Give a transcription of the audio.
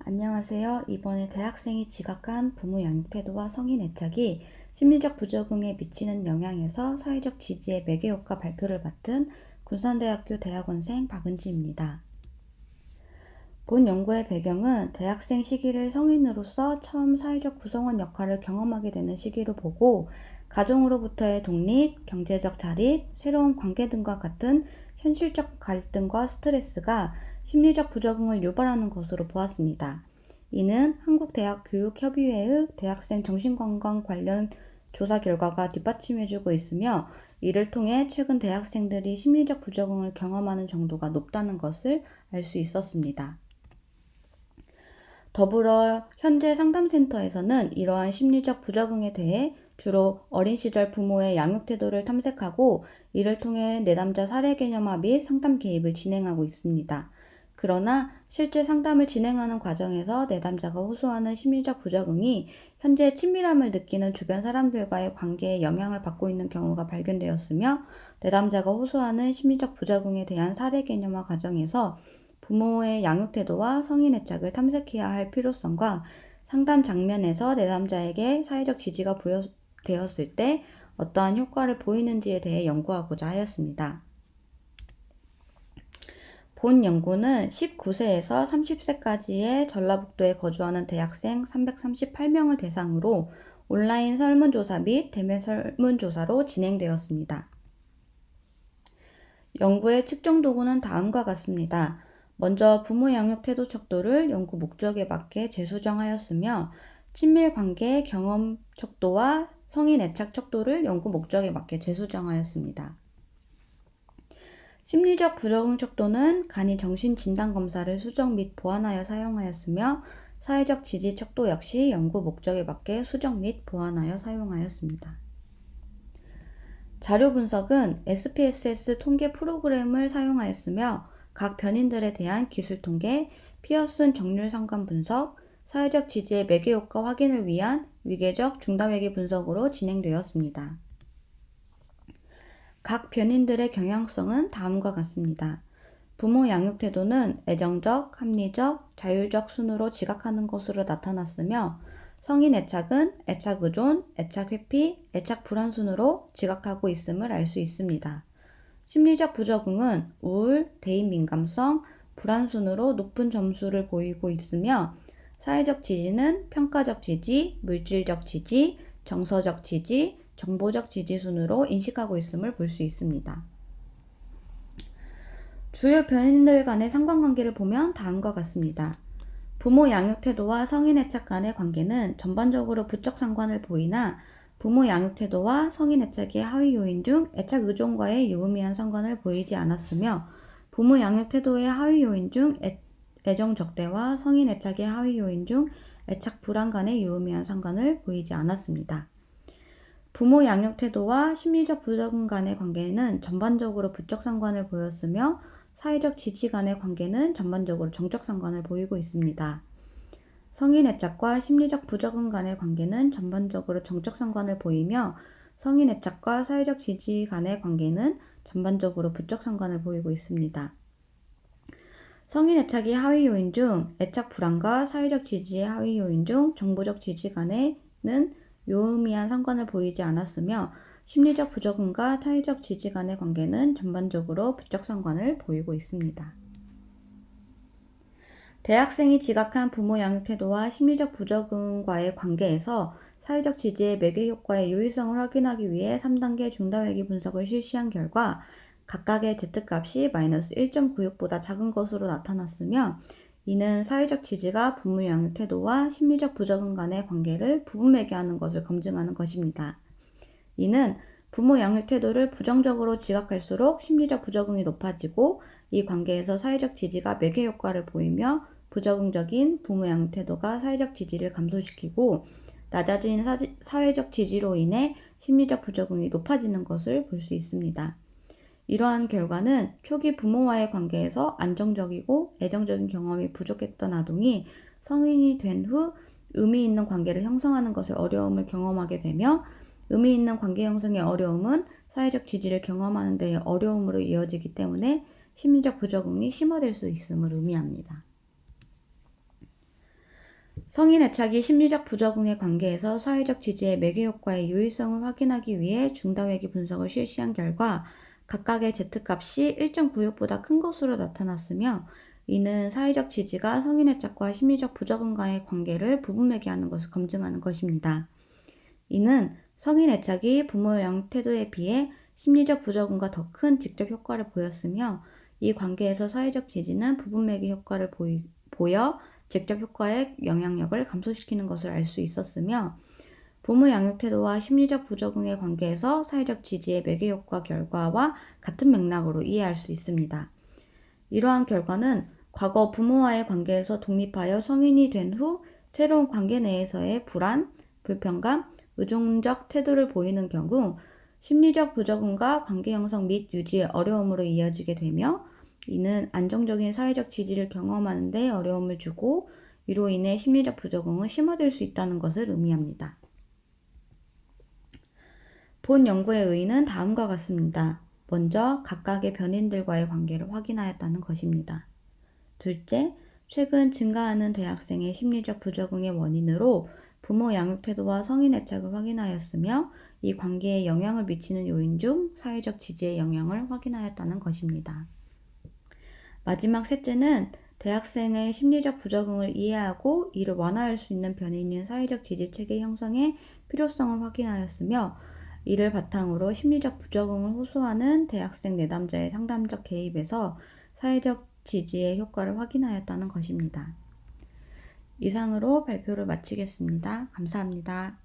안녕하세요. 이번에 대학생이 지각한 부모 양육 태도와 성인 애착이 심리적 부적응에 미치는 영향에서 사회적 지지의 매개효과 발표를 맡은 군산대학교 대학원생 박은지입니다. 본 연구의 배경은 대학생 시기를 성인으로서 처음 사회적 구성원 역할을 경험하게 되는 시기로 보고, 가정으로부터의 독립, 경제적 자립, 새로운 관계 등과 같은 현실적 갈등과 스트레스가 심리적 부적응을 유발하는 것으로 보았습니다. 이는 한국대학교육협의회의 대학생 정신건강 관련 조사 결과가 뒷받침해주고 있으며, 이를 통해 최근 대학생들이 심리적 부적응을 경험하는 정도가 높다는 것을 알 수 있었습니다. 더불어 현재 상담센터에서는 이러한 심리적 부적응에 대해 주로 어린 시절 부모의 양육 태도를 탐색하고, 이를 통해 내담자 사례 개념화 및 상담 개입을 진행하고 있습니다. 그러나 실제 상담을 진행하는 과정에서 내담자가 호소하는 심리적 부적응이 현재 친밀함을 느끼는 주변 사람들과의 관계에 영향을 받고 있는 경우가 발견되었으며, 내담자가 호소하는 심리적 부적응에 대한 사례 개념화 과정에서 부모의 양육 태도와 성인 애착을 탐색해야 할 필요성과 상담 장면에서 내담자에게 사회적 지지가 부여되었을 때 어떠한 효과를 보이는지에 대해 연구하고자 하였습니다. 본 연구는 19세에서 30세까지의 전라북도에 거주하는 대학생 338명을 대상으로 온라인 설문조사 및 대면 설문조사로 진행되었습니다. 연구의 측정 도구는 다음과 같습니다. 먼저 부모 양육 태도 척도를 연구 목적에 맞게 재수정하였으며, 친밀 관계 경험 척도와 성인 애착 척도를 연구 목적에 맞게 재수정하였습니다. 심리적 부적응 척도는 간이 정신진단검사를 수정 및 보완하여 사용하였으며, 사회적 지지 척도 역시 연구 목적에 맞게 수정 및 보완하여 사용하였습니다. 자료 분석은 SPSS 통계 프로그램을 사용하였으며, 각 변인들에 대한 기술 통계, 피어슨 정률 상관 분석, 사회적 지지의 매개 효과 확인을 위한 위계적 중다외계 분석으로 진행되었습니다. 각 변인들의 경향성은 다음과 같습니다. 부모 양육 태도는 애정적, 합리적, 자율적 순으로 지각하는 것으로 나타났으며, 성인 애착은 애착 의존, 애착 회피, 애착 불안 순으로 지각하고 있음을 알 수 있습니다. 심리적 부적응은 우울, 대인 민감성, 불안 순으로 높은 점수를 보이고 있으며, 사회적 지지는 평가적 지지, 물질적 지지, 정서적 지지, 정보적 지지 순으로 인식하고 있음을 볼 수 있습니다. 주요 변인들 간의 상관관계를 보면 다음과 같습니다. 부모 양육 태도와 성인 애착 간의 관계는 전반적으로 부적 상관을 보이나, 부모 양육 태도와 성인 애착의 하위 요인 중 애착 의존과의 유의미한 상관을 보이지 않았으며, 부모 양육 태도의 하위 요인 중 애정 적대와 성인 애착의 하위 요인 중 애착 불안 간의 유의미한 상관을 보이지 않았습니다. 부모 양육 태도와 심리적 부적응 간의 관계는 전반적으로 부적 상관을 보였으며, 사회적 지지 간의 관계는 전반적으로 정적 상관을 보이고 있습니다. 성인 애착과 심리적 부적응 간의 관계는 전반적으로 정적 상관을 보이며, 성인 애착과 사회적 지지 간의 관계는 전반적으로 부적 상관을 보이고 있습니다. 성인 애착이 하위 요인 중 애착 불안과 사회적 지지의 하위 요인 중 정보적 지지 간에는 유의미한 상관을 보이지 않았으며, 심리적 부적응과 사회적 지지 간의 관계는 전반적으로 부적 상관을 보이고 있습니다. 대학생이 지각한 부모 양육 태도와 심리적 부적응과의 관계에서 사회적 지지의 매개 효과의 유의성을 확인하기 위해 3단계 중다외기 분석을 실시한 결과, 각각의 Z값이 -1.96보다 작은 것으로 나타났으며, 이는 사회적 지지가 부모 양육 태도와 심리적 부적응 간의 관계를 부분 매개하는 것을 검증하는 것입니다. 이는 부모 양육 태도를 부정적으로 지각할수록 심리적 부적응이 높아지고, 이 관계에서 사회적 지지가 매개 효과를 보이며, 부적응적인 부모 양육 태도가 사회적 지지를 감소시키고, 낮아진 사회적 지지로 인해 심리적 부적응이 높아지는 것을 볼 수 있습니다. 이러한 결과는 초기 부모와의 관계에서 안정적이고 애정적인 경험이 부족했던 아동이 성인이 된 후 의미 있는 관계를 형성하는 것에 어려움을 경험하게 되며, 의미 있는 관계 형성의 어려움은 사회적 지지를 경험하는 데의 어려움으로 이어지기 때문에 심리적 부적응이 심화될 수 있음을 의미합니다. 성인 애착이 심리적 부적응에 관계해서 사회적 지지의 매개 효과의 유의성을 확인하기 위해 중다회기 분석을 실시한 결과 각각의 Z값이 1.96보다 큰 것으로 나타났으며, 이는 사회적 지지가 성인 애착과 심리적 부적응과의 관계를 부분매개하는 것을 검증하는 것입니다. 이는 성인 애착이 부모의 양육 태도에 비해 심리적 부적응과 더 큰 직접 효과를 보였으며, 이 관계에서 사회적 지지는 부분매개 효과를 보여 직접 효과의 영향력을 감소시키는 것을 알 수 있었으며, 부모 양육 태도와 심리적 부적응의 관계에서 사회적 지지의 매개 효과 결과와 같은 맥락으로 이해할 수 있습니다. 이러한 결과는 과거 부모와의 관계에서 독립하여 성인이 된 후 새로운 관계 내에서의 불안, 불편감, 의존적 태도를 보이는 경우 심리적 부적응과 관계 형성 및 유지의 어려움으로 이어지게 되며, 이는 안정적인 사회적 지지를 경험하는 데 어려움을 주고 이로 인해 심리적 부적응은 심화될 수 있다는 것을 의미합니다. 본 연구의 의의는 다음과 같습니다. 먼저 각각의 변인들과의 관계를 확인하였다는 것입니다. 둘째, 최근 증가하는 대학생의 심리적 부적응의 원인으로 부모 양육 태도와 성인 애착을 확인하였으며, 이 관계에 영향을 미치는 요인 중 사회적 지지의 영향을 확인하였다는 것입니다. 마지막 셋째는 대학생의 심리적 부적응을 이해하고 이를 완화할 수 있는 변인인 사회적 지지 체계 형성의 필요성을 확인하였으며, 이를 바탕으로 심리적 부적응을 호소하는 대학생 내담자의 상담적 개입에서 사회적 지지의 효과를 확인하였다는 것입니다. 이상으로 발표를 마치겠습니다. 감사합니다.